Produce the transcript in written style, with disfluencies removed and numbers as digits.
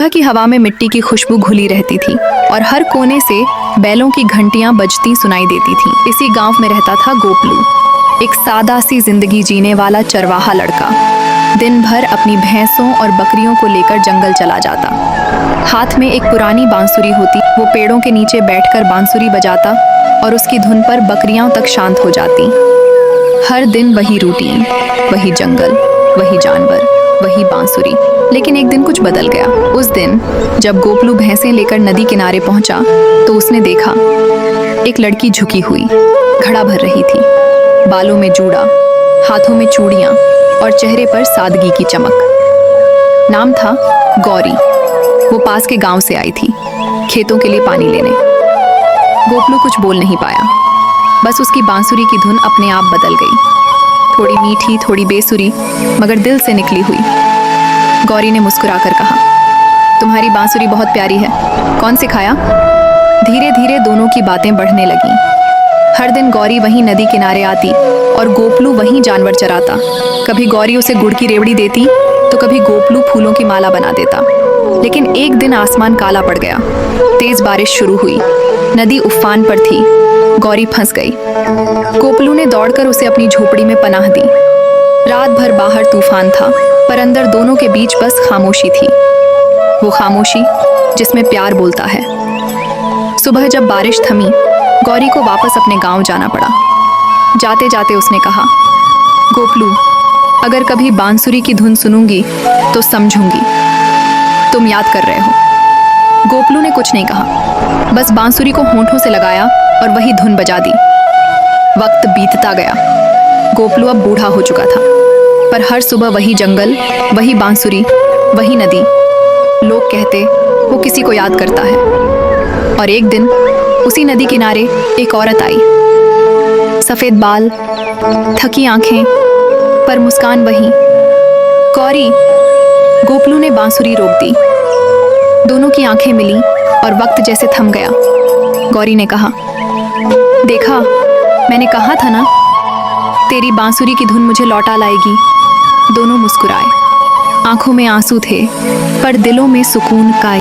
सुबह की हवा में मिट्टी की खुशबू घुली रहती थी और हर कोने से बैलों की घंटियां बजती सुनाई देती थीं। इसी गांव में रहता था गोपलू, एक सादा सी जिंदगी जीने वाला चरवाहा लड़का। दिन भर अपनी भैंसों और बकरियों को लेकर जंगल चला जाता। हाथ में एक पुरानी बांसुरी होती, वो पेड़ों के नीचे बैठकर बांसुरी बजाता और उसकी धुन पर बकरियां तक शांत हो जाती। हर दिन वही रूटीन, वही जंगल, वही जानवर, वही बांसुरी। लेकिन एक दिन कुछ बदल गया। उस दिन जब गोपलू भैंसें लेकर नदी किनारे पहुंचा तो उसने देखा एक लड़की झुकी हुई घड़ा भर रही थी। बालों में जूड़ा, हाथों में चूड़ियां और चेहरे पर सादगी की चमक। नाम था गौरी। वो पास के गांव से आई थी, खेतों के लिए पानी लेने। गोपलू कुछ बोल नहीं पाया, बस उसकी बांसुरी की धुन अपने आप बदल गई। थोड़ी मीठी, थोड़ी बेसुरी, मगर दिल से निकली हुई। गौरी ने मुस्कुराकर कहा, तुम्हारी बांसुरी बहुत प्यारी है, कौन सिखाया? धीरे धीरे दोनों की बातें बढ़ने लगीं। हर दिन गौरी वहीं नदी किनारे आती और गोपलू वहीं जानवर चराता। कभी गौरी उसे गुड़ की रेवड़ी देती तो कभी गोपलू फूलों की माला बना देता। लेकिन एक दिन आसमान काला पड़ गया, तेज बारिश शुरू हुई, नदी उफान पर थी। गौरी फंस गई। गोपलू ने दौड़कर उसे अपनी झोपड़ी में पनाह दी। रात भर बाहर तूफान था, पर अंदर दोनों के बीच बस खामोशी थी, वो खामोशी जिसमें प्यार बोलता है। सुबह जब बारिश थमी, गौरी को वापस अपने गांव जाना पड़ा। जाते जाते उसने कहा, गोपलू, अगर कभी बांसुरी की धुन सुनूंगी तो समझूंगी तुम याद कर रहे हो। गोपलू ने कुछ नहीं कहा, बस बांसुरी को होंठों से लगाया और वही धुन बजा दी। वक्त बीतता गया। गोपलू अब बूढ़ा हो चुका था, पर हर सुबह वही जंगल, वही बांसुरी, वही नदी। लोग कहते वो किसी को याद करता है। और एक दिन उसी नदी किनारे एक औरत आई, सफेद बाल, थकी आंखें, पर मुस्कान वही। गौरी। गोपलू ने बांसुरी रोक दी। दोनों की आंखें मिली और वक्त जैसे थम गया। गौरी ने कहा, देखा, मैंने कहा था ना, तेरी बांसुरी की धुन मुझे लौटा लाएगी। दोनों मुस्कुराए। आंखों में आंसू थे, पर दिलों में सुकून का